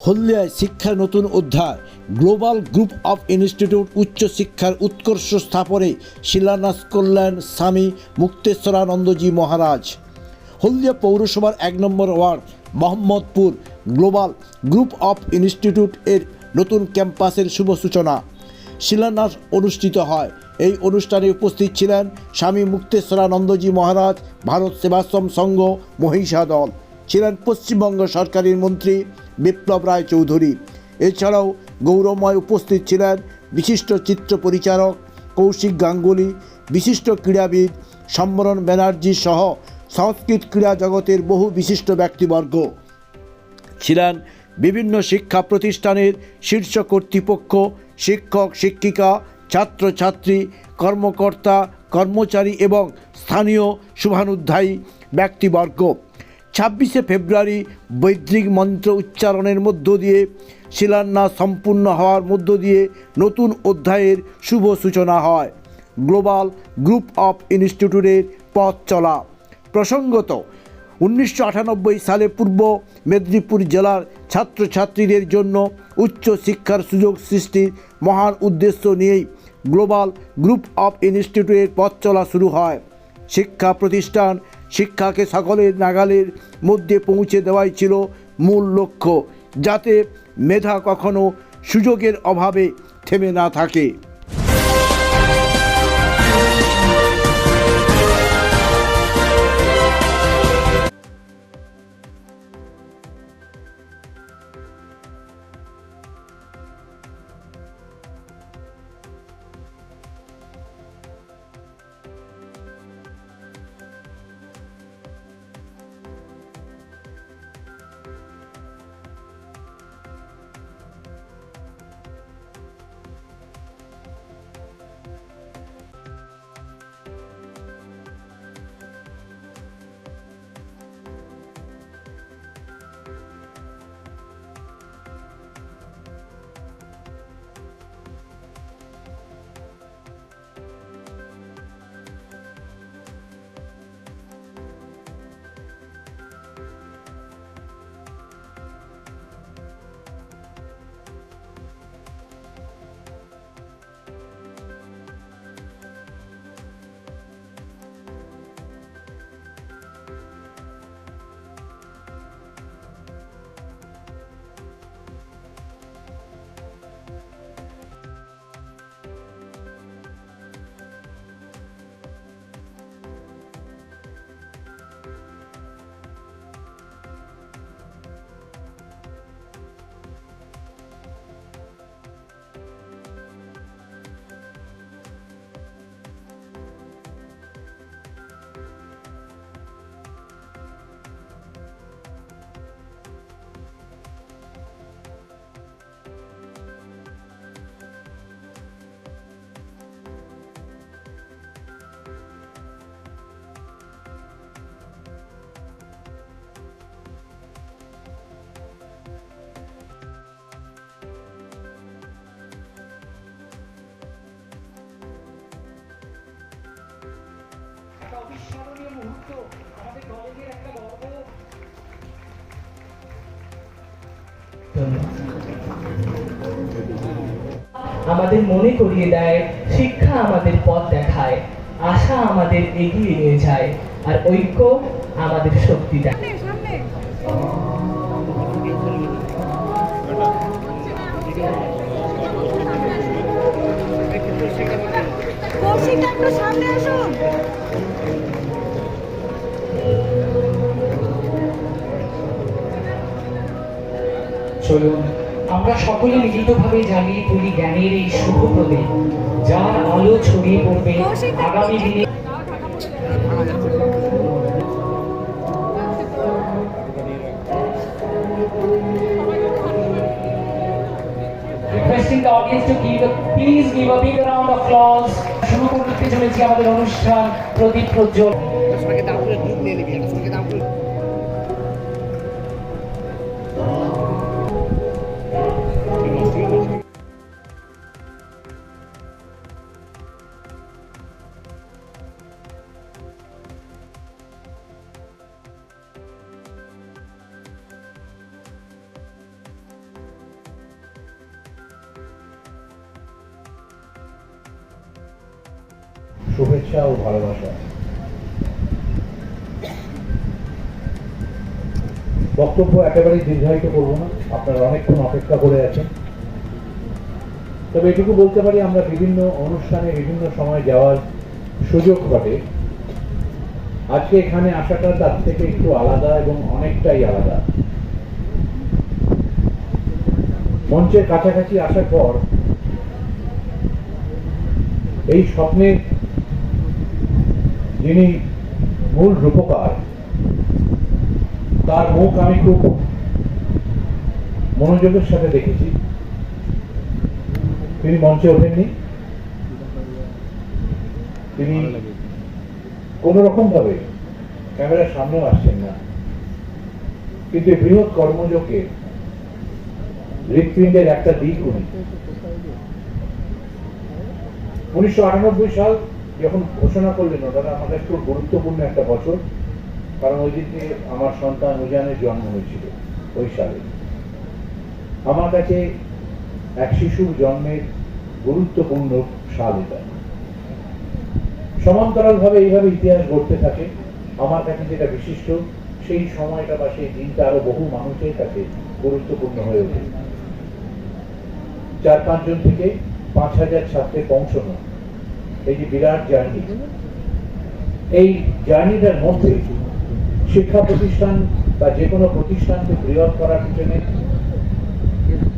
হলদিয়ায় শিক্ষার নতুন অধ্যায়। গ্লোবাল গ্রুপ অফ ইনস্টিটিউট উচ্চশিক্ষার উৎকর্ষ স্থাপনে শিলান্যাস করলেন স্বামী মুক্তেশ্বরানন্দজি মহারাজ। হলদিয়া পৌরসভার 1 নম্বর ward Mohammadpur Global Group of Institute এর নতুন ক্যাম্পাসের শুভ সূচনা শিলান্যাস অনুষ্ঠিত হয়। এই অনুষ্ঠানে উপস্থিত ছিলেন স্বামী মুক্তেশ্বরানন্দজি মহারাজ, ভারত সেবাশ্রম সংঘ মহিষা দল, ছিলেন পশ্চিমবঙ্গ সরকারের মন্ত্রী বিপ্লব রায় চৌধুরী। এছাড়াও গৌরবময় উপস্থিত ছিলেন বিশিষ্ট চিত্র পরিচালক কৌশিক গাঙ্গুলি, বিশিষ্ট ক্রীড়াবিদ সম্বরণ ব্যানার্জি সহ সংস্কৃত ক্রীড়া জগতের বহু বিশিষ্ট ব্যক্তিবর্গ। ছিলেন বিভিন্ন শিক্ষা প্রতিষ্ঠানের শীর্ষ কর্তৃপক্ষ, শিক্ষক শিক্ষিকা, ছাত্রছাত্রী, কর্মকর্তা কর্মচারী এবং স্থানীয় শুভানুধ্যায়ী ব্যক্তিবর্গ। 26শে ফেব্রুয়ারি বৈদিক মন্ত্র উচ্চারণের মধ্য দিয়ে শিলান্যাস সম্পূর্ণ হওয়ার মধ্য দিয়ে নতুন অধ্যায়ের শুভ সূচনা হয় গ্লোবাল গ্রুপ অফ ইনস্টিটিউটের পথ চলা। প্রসঙ্গত 1998 সালে পূর্ব মেদিনীপুর জেলার ছাত্রছাত্রীদের জন্য উচ্চ শিক্ষার সুযোগ সৃষ্টির মহান উদ্দেশ্য নিয়েই গ্লোবাল গ্রুপ অফ ইনস্টিটিউটের পথ চলা শুরু হয়। শিক্ষা প্রতিষ্ঠান শিক্ষাকে সকলের নাগালের মধ্যে পৌঁছে দেওয়াই ছিল মূল লক্ষ্য, যাতে মেধা কখনো সুযোগের অভাবে থেমে না থাকে। অবিস্মরণীয় মুহূর্ত, আমাদের কলেজের একটা গর্ব। আমাদের মনে করিয়ে দেয়, শিক্ষা আমাদের পথ দেখায়, আশা আমাদের এগিয়ে নিয়ে যায়, আর ঐক্য আমাদের শক্তি দেয়। সামনে আসুন। চলুন আমরা সকলে মিলিতভাবে জ্বালিয়ে তুলি জ্ঞানের এই শুভ প্রদীপ, যার আলো ছড়িয়ে পড়বে আগামী দিনে। Requesting the audience to please give a big round of applause. শুরু করতে চলেছি আমাদের অনুষ্ঠান প্রদীপ প্রজ্বল। শুভেচ্ছা ও ভালোবাসা। বক্তব্য একেবারেই দীর্ঘায়িত করবো না, আপনারা অনেকক্ষণ অপেক্ষা করে আছেন। তবে এটুকু বলতে পারি, আমরা বিভিন্ন অনুষ্ঠানে বিভিন্ন সময় যাওয়ার সুযোগ ঘটে। আজকে এখানে আসাটা তার থেকে একটু আলাদা এবং অনেকটাই আলাদা। মঞ্চের কাছাকাছি আসার পর এই স্বপ্নের যিনি মূল রূপকার, তার মুখ আমি খুব মনোযোগের সাথে দেখেছি। তিনি মঞ্চে ওঠেননি, তিনি কোন রকম ভাবে ক্যামেরার সামনেও আসছেন না, কিন্তু বৃহৎ কর্মযোগে হৃৎপিণ্ডের একটা দিক উনি। 1998 সাল যখন ঘোষণা করলেন, ওটা আমার কাছে খুব গুরুত্বপূর্ণ একটা বছর, কারণ ওই দিকে আমার সন্তান উজানের জন্ম হয়েছিল। ওই সালে আমার কাছে এক শিশুর জন্মের গুরুত্বপূর্ণ সাল এটা। সমান্তরাল ভাবে এইভাবে ইতিহাস গড়তে থাকে। আমার কাছে যেটা বিশিষ্ট, সেই সময়টা বা সেই দিনটা আরো বহু মানুষের কাছে গুরুত্বপূর্ণ হয়ে ওঠে। 4-5 জন থেকে 5,000 ছাত্রে পৌঁছানো, এই যে বিরাট জার্নি, এই জার্নিটার মধ্যে শিক্ষা প্রতিষ্ঠান বা যে কোনো প্রতিষ্ঠানকে বৃহৎ করার পিছনে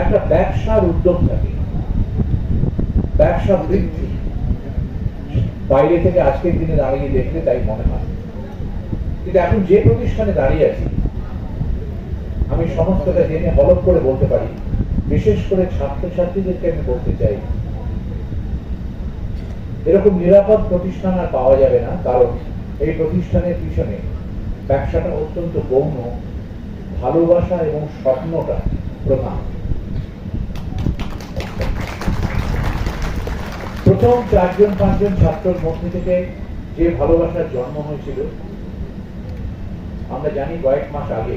একটা ব্যবসার উদ্যোগ থাকে, ব্যবসা বৃদ্ধি। বাইরে থেকে আজকের দিনে দাঁড়িয়ে দেখলে তাই মনে হয়, কিন্তু এখন যে প্রতিষ্ঠানে দাঁড়িয়ে আছি, আমি সমস্তটা জেনে হলফ করে বলতে পারি, বিশেষ করে ছাত্রছাত্রীদেরকে আমি বলতে চাই, এরকম নিরাপদ প্রতিষ্ঠান আর পাওয়া যাবে না। কারণ এই প্রতিষ্ঠানের পিছনে ব্যবসাটা অত্যন্ত গৌণ, ভালোবাসা এবং স্বপ্নটা প্রধান। প্রথম 4-5 জন ছাত্রের মধ্যে থেকে যে ভালোবাসার জন্ম হয়েছিল, আমরা জানি কয়েক মাস আগে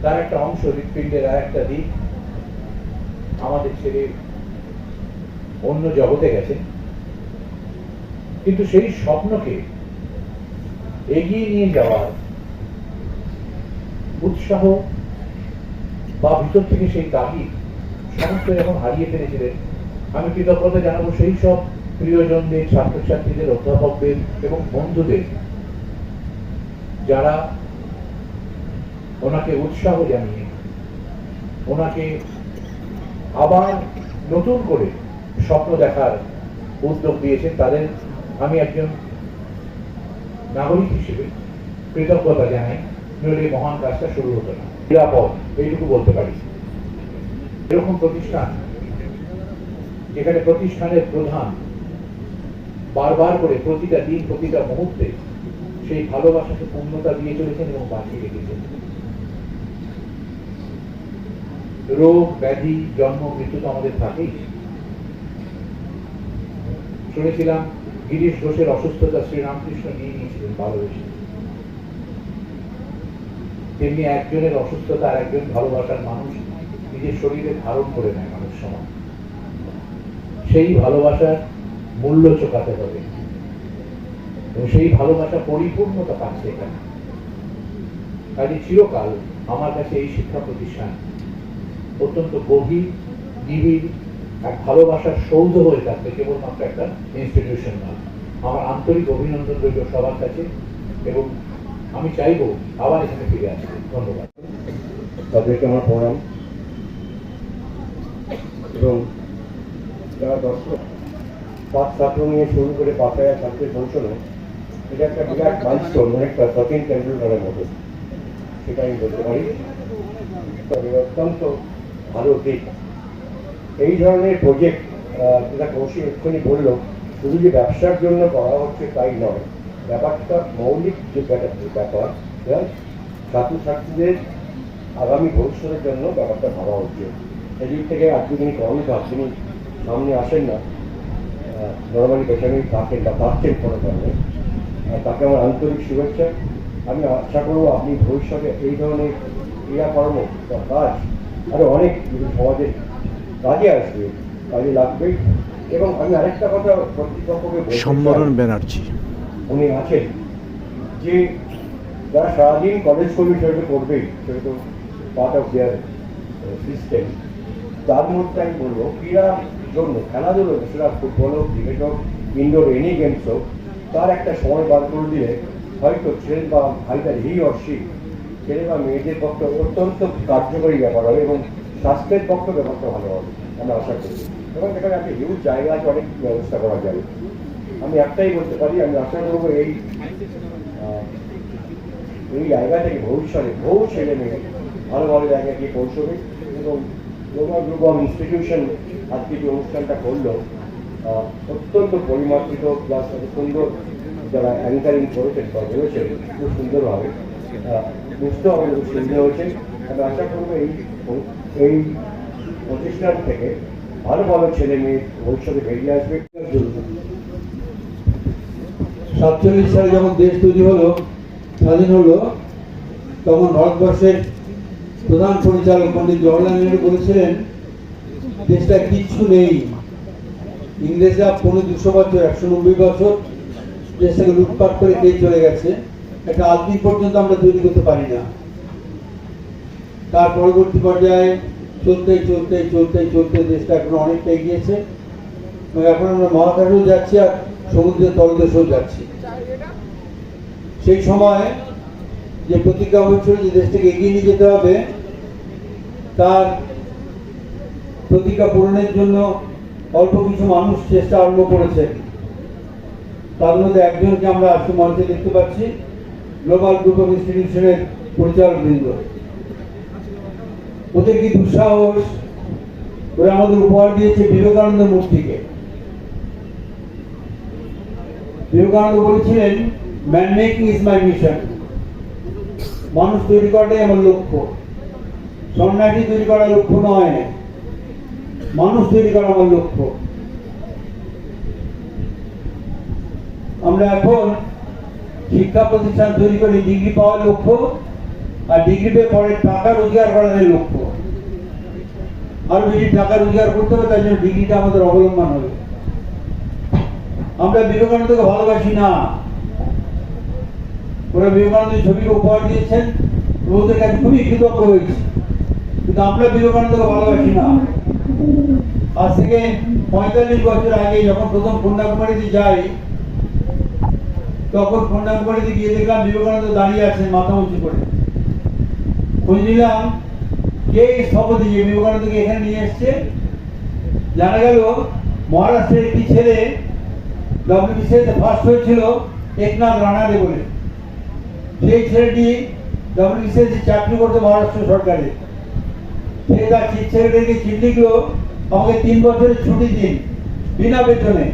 তার একটা অংশ, হৃৎপিণ্ডের আর একটা দিক আমাদের ছেড়ে অন্য জগতে গেছে। কিন্তু সেই স্বপ্নকে এগিয়ে নিয়ে যাওয়ার উৎসাহ বা ভিতর থেকে সেই তাগিদ সমস্ত যখন হারিয়ে ফেলেছিলেন, আমি কৃতজ্ঞতা জানাবো সেই সব প্রিয়জনদের, ছাত্রছাত্রীদের, অধ্যাপকদের এবং বন্ধুদের, যারা ওনাকে উৎসাহ জানিয়ে ওনাকে আবার নতুন করে স্বপ্ন দেখার উদ্যোগ দিয়েছেন। তাদের আমি একজন নাগরিক হিসেবে কৃতজ্ঞতা জানাই, নইলে এই মহান কাজটা শুরু হতো না। নিরাপদ, এইটুকু বলতে পারি। এরকম প্রতিষ্ঠান, যেখানে প্রতিষ্ঠানের প্রধান বারবার করে প্রতিটা দিন, প্রতিটা মুহূর্তে সেই ভালোবাসাকে পূর্ণতা দিয়ে চলেছেন এবং বাঁচিয়ে রেখেছেন। রোগ ব্যাধি, জন্ম মৃত্যু তো আমাদের থাকেই। শুনেছিলাম গিরিশ ঘোষের অসুস্থতা শ্রীরামকৃষ্ণ নিয়ে নিয়েছিলেন ভালোবেসে। তেমনি একজনের অসুস্থতা আর একজন ভালোবাসার মানুষ নিজের শরীরে ধারণ করে নেয় মানুষ সময়। সেই ভালোবাসার মূল্য চোকাতে হবে এবং সেই ভালোবাসা পরিপূর্ণতা পাচ্ছে এখানে। কাজে চিরকাল আমার কাছে এই শিক্ষা প্রতিষ্ঠান অত্যন্ত গভীর, নিবিড় এক ভালোবাসার সৌধ হয়ে থাকবে, কেবলমাত্র একটা ইনস্টিটিউশন নয়। আমার আন্তরিক অভিনন্দন রইল সবার কাছে এবং আমি চাইব আবার এখানে ফিরে আসতে। ধন্যবাদ। তাদেরকে আমার প্রণাম। এবং যারা দর্শক 5 ছাত্র নিয়ে শুরু করে 5,000 ছাত্রের পৌঁছানো, এটা একটা বিরাট মাইলস্টোন, অনেকটা সচিন তেন্ডুলকারের মতো, সেটা আমি বলতে পারি। তবে অত্যন্ত ভালো দিক এই ধরনের প্রজেক্ট, যেটা কৌশিক এক্ষুনি বললো, শুধু যে ব্যবসার জন্য করা হচ্ছে তাই নয়, ব্যাপারটা মৌলিক যে ব্যাপার, ছাত্রছাত্রীদের আগামী ভবিষ্যতের জন্য ব্যাপারটা ভাবা হচ্ছে। সেদিক থেকে আজকে যিনি কর্মচার, তিনি সামনে আসেন না, নর্মালি পেছনেই থাকেন বা থাকছেন কোনো কারণে, তাকে আমার আন্তরিক শুভেচ্ছা। আমি আশা করবো আপনি ভবিষ্যতে এই ধরনের ক্রিয়াকর্ম বা কাজ আরো অনেক সমাজের কাজে আসবে, কাজে লাগবেই। এবং আমি আরেকটা কথা কর্তৃপক্ষকে বলতে চাই, সম্বরণ ব্যানার্জি উনি আছেন যে যারা সারাদিন কলেজ করবে সেটা তো করবেই, সেটা তো পার্ট অফ দেয়ার সিস্টেম। তার মধ্যে আমি বলবো ক্রীড়ার জন্য, খেলাধুলো, সেটা ফুটবল হোক, ক্রিকেট হোক, ইনডোর এনি গেমস হোক, তার একটা সময় বার করে দিলে হয়তো ছেলে বা ভাইদের হি অর্শি ছেলে বা মেয়েদের পক্ষে অত্যন্ত কার্যকরী ব্যাপার হবে এবং স্বাস্থ্যের পক্ষে ব্যাপারটা ভালো হবে আমরা আশা করি। এবং এখানে একটা হিউজ জায়গা আছে, অনেক ব্যবস্থা করা যাবে। আমি একটাই বলতে পারি, আমি আশা করবো এই জায়গা থেকে ভবিষ্যতে বহু ছেলে মেয়ে ভালো ভালো জায়গায় গিয়ে পৌঁছবে এবং গ্লোবাল গ্রুপ অফ ইনস্টিটিউশন আজকে যে অনুষ্ঠানটা করলো অত্যন্ত পরিমার্জিত প্লাস সুন্দর, যারা অ্যাঙ্কারিং করেছেন বা বলেছেন খুব সুন্দরভাবে বুঝতেও আমাদের খুব সুন্দর হয়েছে। আমি আশা করবো এই প্রতিষ্ঠান থেকে ভালো ভালো ছেলে মেয়ে ভবিষ্যতে বেরিয়ে আসবে। 47 সালে যখন দেশ তৈরি হলো, স্বাধীন হলো, তখন ভারতবর্ষের প্রধান পরিচালক পণ্ডিত জওহরলাল নেহরু বলেছিলেন দেশটা কিচ্ছু নেই, ইংরেজরা 200 বছর 190 বছর দেশটাকে লুটপাট করে খেয়ে চলে গেছে, একটা আদমি পর্যন্ত আমরা তৈরি করতে পারি না। তার পরবর্তী পর্যায়ে চলতে চলতে চলতে চলতে দেশটা এখন অনেকটা এগিয়েছে এবং এখন আমরা মহাকাশেও যাচ্ছি আর সমুদ্রের তলদেশেও যাচ্ছি। সেই সময় যে প্রতিজ্ঞা হয়েছিল যে দেশটাকে এগিয়ে নিয়ে যেতে হবে, তার প্রতিজ্ঞা পূরণের জন্য অল্প কিছু মানুষ চেষ্টা আরম্ভ করেছে। তার মধ্যে একজনকে আমরা আজকে মঞ্চে দেখতে পাচ্ছি, গ্লোবাল গ্রুপ অফ ইনস্টিটিউশনের পরিচালক বৃন্দ। ওদের কি দুঃসাহস, ওরা আমাদের উপহার দিয়েছে বিবেকানন্দ মূর্তিকে। বিবেকানন্দ বলেছিলেন man making is my mission, মানুষ তৈরি করাটাই আমার লক্ষ্য, সন্ন্যাসী তৈরি করার লক্ষ্য নয়, মানুষ তৈরি করা আমার লক্ষ্য। আমরা এখন শিক্ষা প্রতিষ্ঠান তৈরি করি ডিগ্রি পাওয়ার লক্ষ্য, আর ডিগ্রি পেয়ে পরে টাকা রোজগার করার লক্ষ্য। আরো বেশি টাকা রোজগার করতে হবে, তাই জন্য ডিগ্রিটা আমাদের অবলম্বন হবে। আমরা বিবেকানন্দকে ভালোবাসি না। ওরা বিবেকানন্দের ছবিকে উপহার দিয়েছেন, ওদের কাছে খুবই কৃতজ্ঞ হয়েছে, কিন্তু আমরা বিবেকানন্দকে ভালোবাসি না। আজ থেকে 45 বছর আগে যখন প্রথম কন্যাকুমারীতে যাই, তখন কন্যাকুমারীতে গিয়ে দেখলাম বিবেকানন্দ দাঁড়িয়ে আছেন মাথা উঁচু করে। খোঁজ নিলাম কে স্থপতি যে বিবেকানন্দকে এখানে নিয়ে এসছে। জানা গেল মহারাষ্ট্রের একটি ছেলে ডব্লিউবিসিএস ফার্স্ট হয়েছিল একনাথ রানাডে বলে। সেই ছেলেটি ডব্লিউবিসিএস চাকরি করতে মহারাষ্ট্র সরকারে। সে তার চিফ সেক্রেটারিকে চিঠি লিখলো, আমাকে 3 বছরের ছুটি দিন বিনা বেতনে।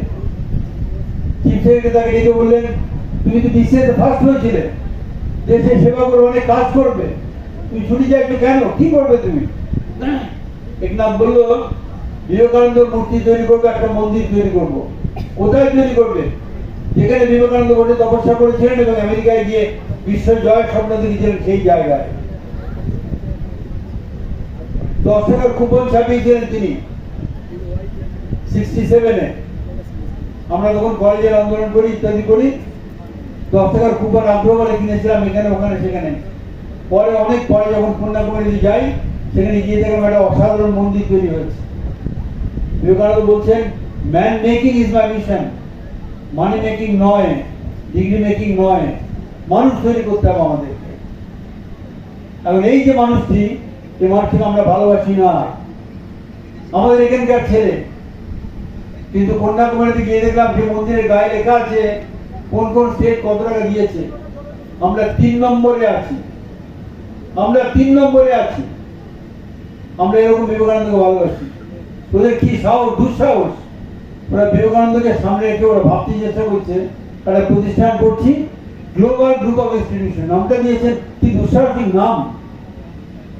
চিফ সেক্রেটারি তাকে ডেকে বললেন, তুমি তো বিসিএস ফার্স্ট হয়েছিলে, দেশের সেবা করে অনেক কাজ করবে, তুমি ছুটি চাইছো কেন, কি করবে তুমি? একনাথ বলল, বিবেকানন্দ মূর্তি তৈরি করবো, একটা মন্দির তৈরি করবো। কোথায় তৈরি করবে? যেখানে বিবেকানন্দ বসে তপস্যা করেছিলেন এবং আমেরিকায় গিয়ে বিশ্ব জয়ের স্বপ্ন দেখেছিলেন, সেই জায়গায় 10 টাকার কুপন ছাপিয়েছিলেন তিনি 67-এ। আমরা তখন কলেজের আন্দোলন করি, ইত্যাদি করি, 10 টাকার কুপন আগ্রহ করে কিনেছিলাম এখানে ওখানে সেখানে। পরে অনেক পরে যখন কন্যাকুমারীতে যাই, সেখানে গিয়ে দেখলাম একটা অসাধারণ মন্দির তৈরি হয়েছে। বিবেকানন্দ বলছেন man making is my mission, money making নয়, ডিগ্রি মেকিং নয়, মানুষ তৈরি করতে হবে আমাদেরকে। এখন এই যে মানুষটি, এই মানুষটিকে আমরা ভালোবাসি না, আমাদের এখানকার ছেলে। কিন্তু কন্যাকুমারীতে গিয়ে দেখলাম যে মন্দিরের গায়ে লেখা আছে কোন কোন স্টেট কত টাকা দিয়েছে। আমরা 3 নম্বরে আছি, আমরা 3 নম্বরে আছি। আমরা এরকম বিবেকানন্দকে ভালোবাসি। ওদের কি সাহস, দুঃসাহস! ওরা বিবেকানন্দকে সামনে রেখে ওরা ভাবতে চেষ্টা করছে একটা প্রতিষ্ঠান করছি, গ্লোবাল গ্রুপ অফ ইনস্টিটিউশন। নামটা দিয়েছেন, কি দুঃসাহসিক নাম!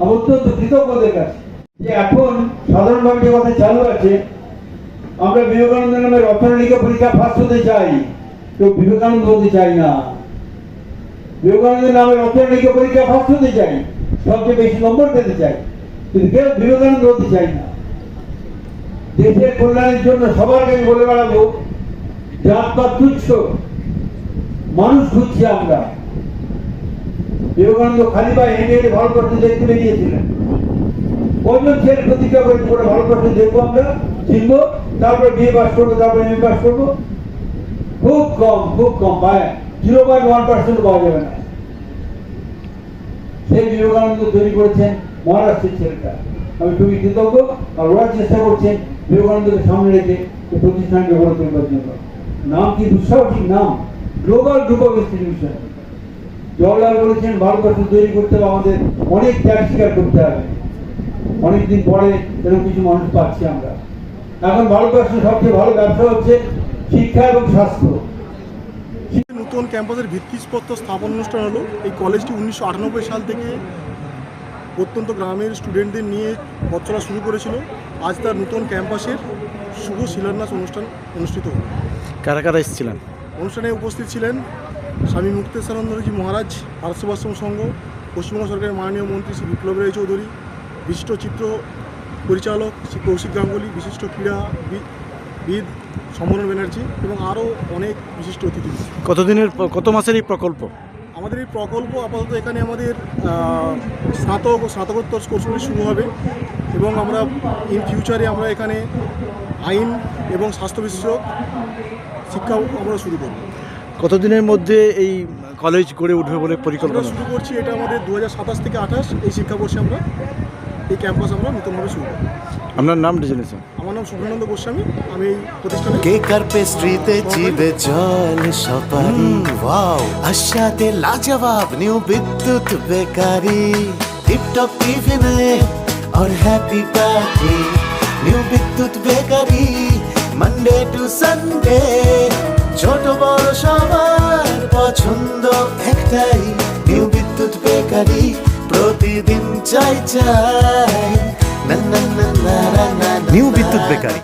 আমার অত্যন্ত কৃতজ্ঞ ওদের কাছে যে এখন সাধারণভাবে যে কথা চালু আছে, আমরা বিবেকানন্দ নামে রত্নালিকা পরীক্ষা ফার্স্ট হতে চাই, কেউ বিবেকানন্দ হতে চাই না। বিবেকানন্দের নামে রত্নালিকা পরীক্ষা ফার্স্ট হতে চাই, সবচেয়ে বেশি নম্বর পেতে চাই, কিন্তু কেউ বিবেকানন্দ হতে চাই না। দেশের কল্যাণের জন্য সবার কাছে বলে বেড়াবো, জাতপাত তুচ্ছ, মানুষ খুঁজছি আমরা। বিবেকানন্দ খালি পায়ে হেঁটে হেঁটে ভারতবর্ষ দেখতে বেরিয়েছিলেন। কজন ছেলে প্রতিজ্ঞা করে করে ভারতবর্ষ দেখবো, আমরা চিনবো, তারপর বিএ পাস করবো, তারপর এমএ পাস করবো। খুব কম পায়, 0.1% পাওয়া যাবে না। সেই বিবেকানন্দ তৈরি করেছেন মহারাষ্ট্রের ছেলেটা। আমি খুবই কৃতজ্ঞ, আর ওরা চেষ্টা করছেন বিবেকানন্দকে সামনে রেখে এই প্রতিষ্ঠানকে গড়ে তোলবার জন্য। নাম কি দুঃসাহসিক নাম, global Group of institution. Jawaharlal বলেছেন ভারতবর্ষ তৈরি করতে হবে আমাদের অনেক ত্যাগ স্বীকার করতে হবে। অনেকদিন পরে এরকম কিছু মানুষ পাচ্ছি আমরা। এখন ভারতবর্ষের সবচেয়ে ভালো ব্যবসা হচ্ছে শিক্ষা এবং স্বাস্থ্য। নতুন ক্যাম্পাসের ভিত্তিপ্রস্তর স্থাপন অনুষ্ঠান হলো। এই কলেজটি 1998 সাল থেকে প্রত্যন্ত গ্রামের স্টুডেন্টদের নিয়ে পথ চলা শুরু করেছিল। আজ তার নতুন ক্যাম্পাসের শুভ শিলান্যাস অনুষ্ঠান অনুষ্ঠিত হলো। কারা কারা এসেছিলেন? অনুষ্ঠানে উপস্থিত ছিলেন স্বামী মুক্তেশ্বরানন্দজি মহারাজ, ভারত সেবাশ্রম সংঘ, পশ্চিমবঙ্গ সরকারের মাননীয় মন্ত্রী শ্রী বিপ্লব রায় চৌধুরী, বিশিষ্ট চিত্র পরিচালক শ্রী কৌশিক গাঙ্গুলি, বিশিষ্ট ক্রীড়াবিদ সমরণ ব্যানার্জি এবং আরও অনেক বিশিষ্ট অতিথি। কত মাসের এই প্রকল্প? আমাদের এই প্রকল্প আপাতত এখানে আমাদের স্নাতক ও স্নাতকোত্তর কোর্সগুলি শুরু হবে এবং আমরা ইন ফিউচারে আমরা এখানে আইন এবং স্বাস্থ্য বিষয়ক শিক্ষাও আমরা শুরু করব। কতদিনের মধ্যে এই কলেজ গড়ে উঠবে বলে আমরা পরিকল্পনা? শুরু করছি, এটা আমাদের 2027 থেকে 28 এই শিক্ষাবর্ষে আমরা এই ক্যাম্পাস আমরা নতুনভাবে শুরু করব। আপনার নাম ডিজেনেছেন? আমার নাম শুভ্রানন্দ গোস্বামী, আমি এই প্রতিষ্ঠানে কেক আর পেস্ট্রিতে জিবে জল সপারি, ওয়াও আশাতে লাজবাব নিউ বিদ্যুৎ বেকারি, টিপটপ টিফিনে और हैप्पी पार्टी, নিউ বিদ্যুৎ বেকারি, মানডে টু সানডে, ছোট বড় সবার পছন্দ একটাই, নিউ বিদ্যুৎ বেকারি, প্রতিদিন চাই চাই, না না না না না, নিউ বিদ্যুৎ বেকারি।